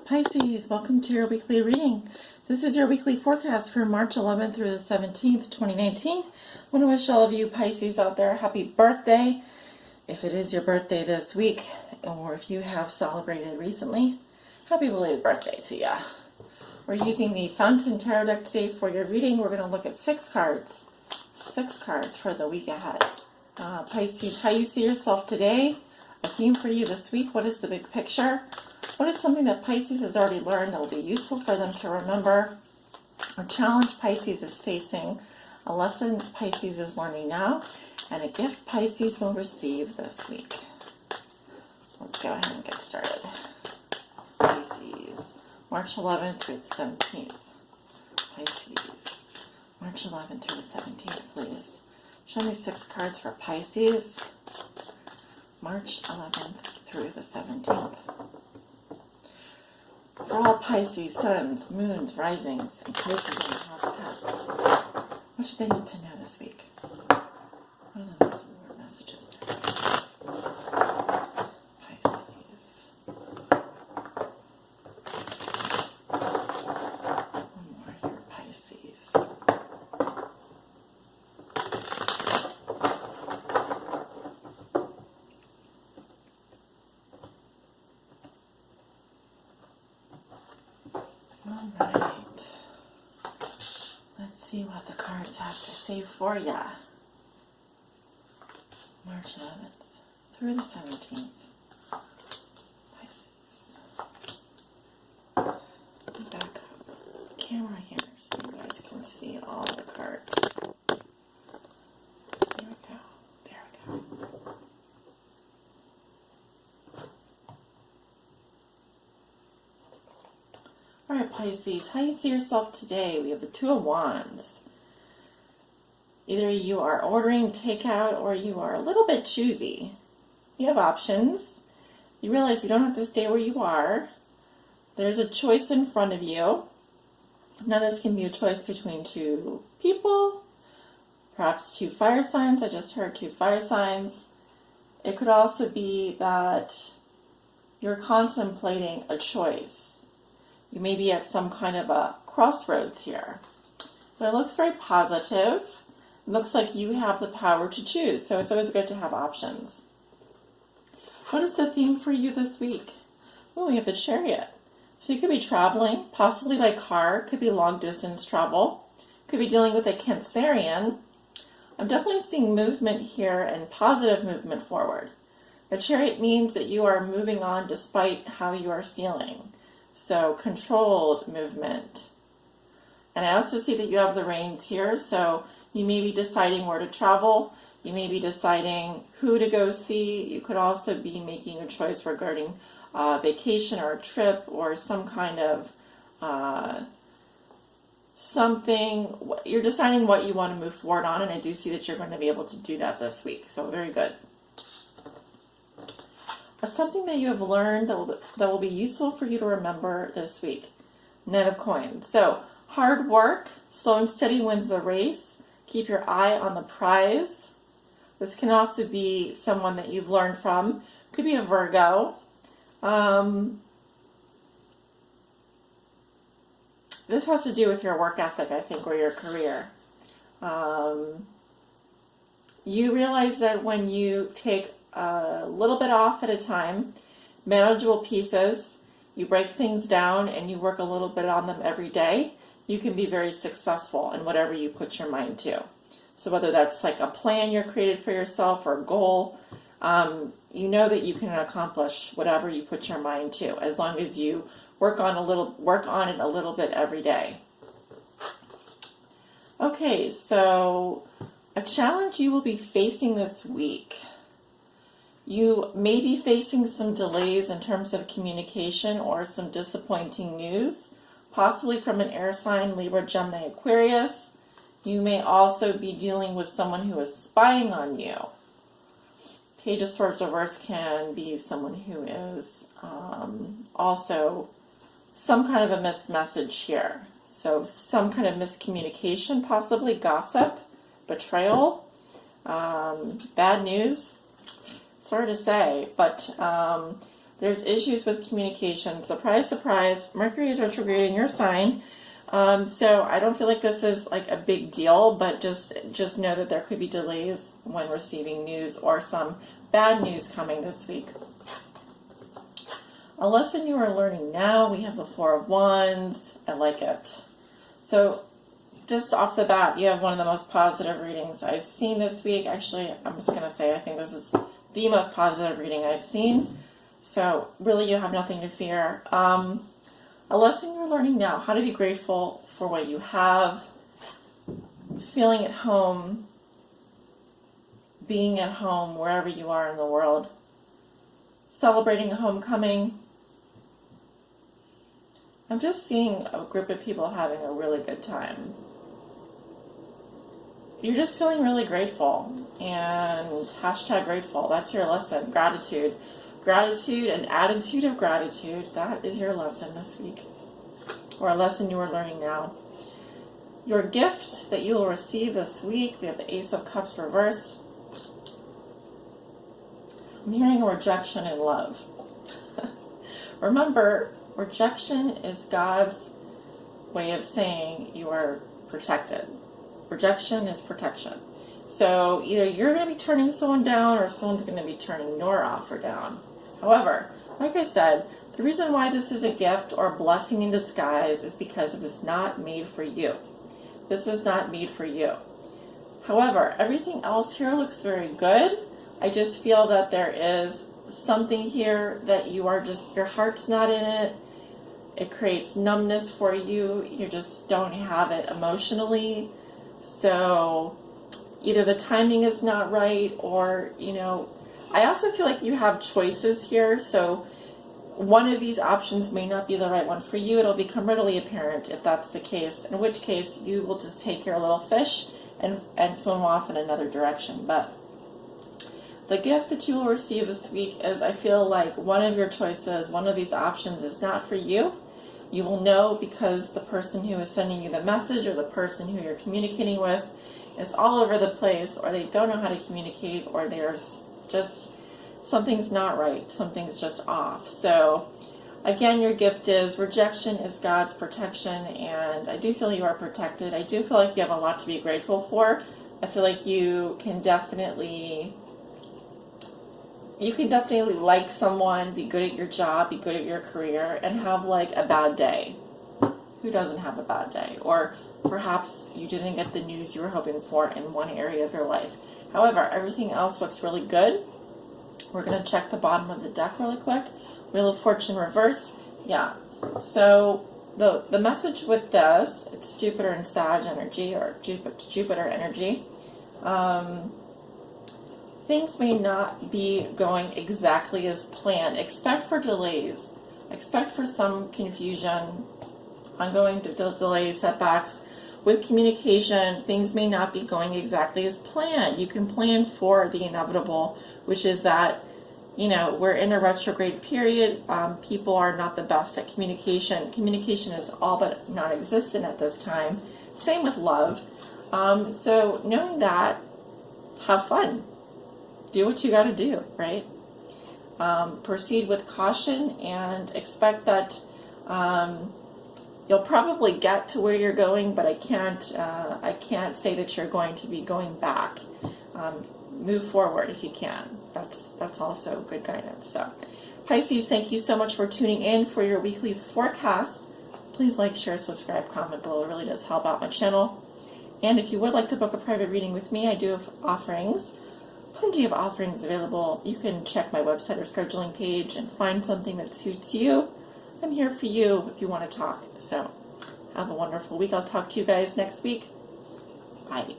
Pisces, welcome to your weekly reading. This is your weekly forecast for March 11th through the 17th, 2019. I want to wish all of you Pisces out there happy birthday. If it is your birthday this week, or if you have celebrated recently, happy belated birthday to you. We're using the Fountain Tarot deck today for your reading. We're going to look at 6 cards. 6 cards for the week ahead. Pisces, how you see yourself today. A theme for you this week. What is the big picture? What is something that Pisces has already learned that will be useful for them to remember? A challenge Pisces is facing, a lesson Pisces is learning now, and a gift Pisces will receive this week. Let's go ahead and get started. Pisces, March 11th through the 17th. Pisces, March 11th through the 17th, please. Show me 6 cards for Pisces, March 11th through the 17th. For all Pisces, suns, moons, risings, and places in the house cusp, what should they need to know this week? What are the most important messages there? Pisces. One more here, Pisces. All right. Let's see what the cards have to say for ya. March 11th through the 17th. Pisces. Back up camera here so you guys can see all the cards. There we go. There we go. All right, Pisces, how you see yourself today? We have the Two of Wands. Either you are ordering takeout or you are a little bit choosy. You have options. You realize you don't have to stay where you are. There's a choice in front of you. Now this can be a choice between 2 people, perhaps 2 fire signs. I just heard 2 fire signs. It could also be that you're contemplating a choice. You may be at some kind of a crossroads here. But it looks very positive. It looks like you have the power to choose. So it's always good to have options. What is the theme for you this week? Oh, we have the Chariot. So you could be traveling, possibly by car. Could be long distance travel. Could be dealing with a Cancerian. I'm definitely seeing movement here and positive movement forward. The Chariot means that you are moving on despite how you are feeling. So controlled movement. And I also see that you have the reins here, so you may be deciding where to travel. You may be deciding who to go see. You could also be making a choice regarding vacation or a trip or some kind of something. You're deciding what you want to move forward on, and I do see that you're going to be able to do that this week. So very good. Something that you have learned that will be useful for you to remember this week. Knight of Coins. So, hard work, slow and steady wins the race. Keep your eye on the prize. This can also be someone that you've learned from. Could be a Virgo. This has to do with your work ethic, I think, or your career. You realize that when you take a little bit off at a time, manageable pieces, you break things down and you work a little bit on them every day, you can be very successful in whatever you put your mind to. So whether that's like a plan you're created for yourself or a goal, you know that you can accomplish whatever you put your mind to, as long as you work on it a little bit every day. Okay, so a challenge you will be facing this week. You may be facing some delays in terms of communication or some disappointing news, possibly from an air sign, Libra, Gemini, Aquarius. You may also be dealing with someone who is spying on you. Page of Swords reverse can be someone who is also some kind of a missed message here. So some kind of miscommunication, possibly gossip, betrayal, bad news. It's hard to say, but There's issues with communication. Surprise, surprise. Mercury is retrograde in your sign. So I don't feel like this is like a big deal, but just know that there could be delays when receiving news or some bad news coming this week. A lesson you are learning now, we have the Four of Wands. I like it. So just off the bat, you have one of the most positive readings I've seen this week. Actually, I'm just going to say I think this is the most positive reading I've seen. So really you have nothing to fear. A lesson you're learning now, how to be grateful for what you have, feeling at home, being at home wherever you are in the world, celebrating a homecoming. I'm just seeing a group of people having a really good time. You're just feeling really grateful, and hashtag grateful. That's your lesson. Gratitude. Gratitude, an attitude of gratitude. That is your lesson this week, or a lesson you are learning now. Your gift that you will receive this week, we have the Ace of Cups reversed. I'm hearing a rejection in love. Remember, rejection is God's way of saying you are protected. Rejection is protection. So either you're going to be turning someone down or someone's going to be turning your offer down. However, like I said, the reason why this is a gift or a blessing in disguise is because it was not made for you. This was not made for you. However, everything else here looks very good. I just feel that there is something here that you are just, your heart's not in it. It creates numbness for you. You just don't have it emotionally. So either the timing is not right, or, I also feel like you have choices here. So one of these options may not be the right one for you. It'll become readily apparent if that's the case, in which case you will just take your little fish and swim off in another direction. But the gift that you will receive this week is, I feel like one of your choices, one of these options is not for you. You will know because the person who is sending you the message or the person who you're communicating with is all over the place, or they don't know how to communicate, or there's just something's not right, something's just off. So again, your gift is rejection is God's protection, and I do feel you are protected. I do feel like you have a lot to be grateful for. I feel like you can definitely like someone, be good at your job, be good at your career, and have like a bad day. Who doesn't have a bad day? Or perhaps you didn't get the news you were hoping for in one area of your life. However, everything else looks really good. We're going to check the bottom of the deck really quick. Wheel of Fortune reversed. Yeah. So the message with this, it's Jupiter and Sag energy, or Jupiter energy. Things may not be going exactly as planned. Expect for delays. Expect for some confusion, ongoing delays, setbacks. With communication, things may not be going exactly as planned. You can plan for the inevitable, which is that, we're in a retrograde period. People are not the best at communication. Communication is all but non-existent at this time. Same with love. So knowing that, have fun. Do what you got to do, right? Proceed with caution and expect that you'll probably get to where you're going, but I can't say that you're going to be going back. Move forward if you can. That's also good guidance. So, Pisces, thank you so much for tuning in for your weekly forecast. Please like, share, subscribe, comment below. It really does help out my channel. And if you would like to book a private reading with me, I do have offerings. Plenty of offerings available. You can check my website or scheduling page and find something that suits you. I'm here for you if you want to talk. So have a wonderful week. I'll talk to you guys next week. Bye.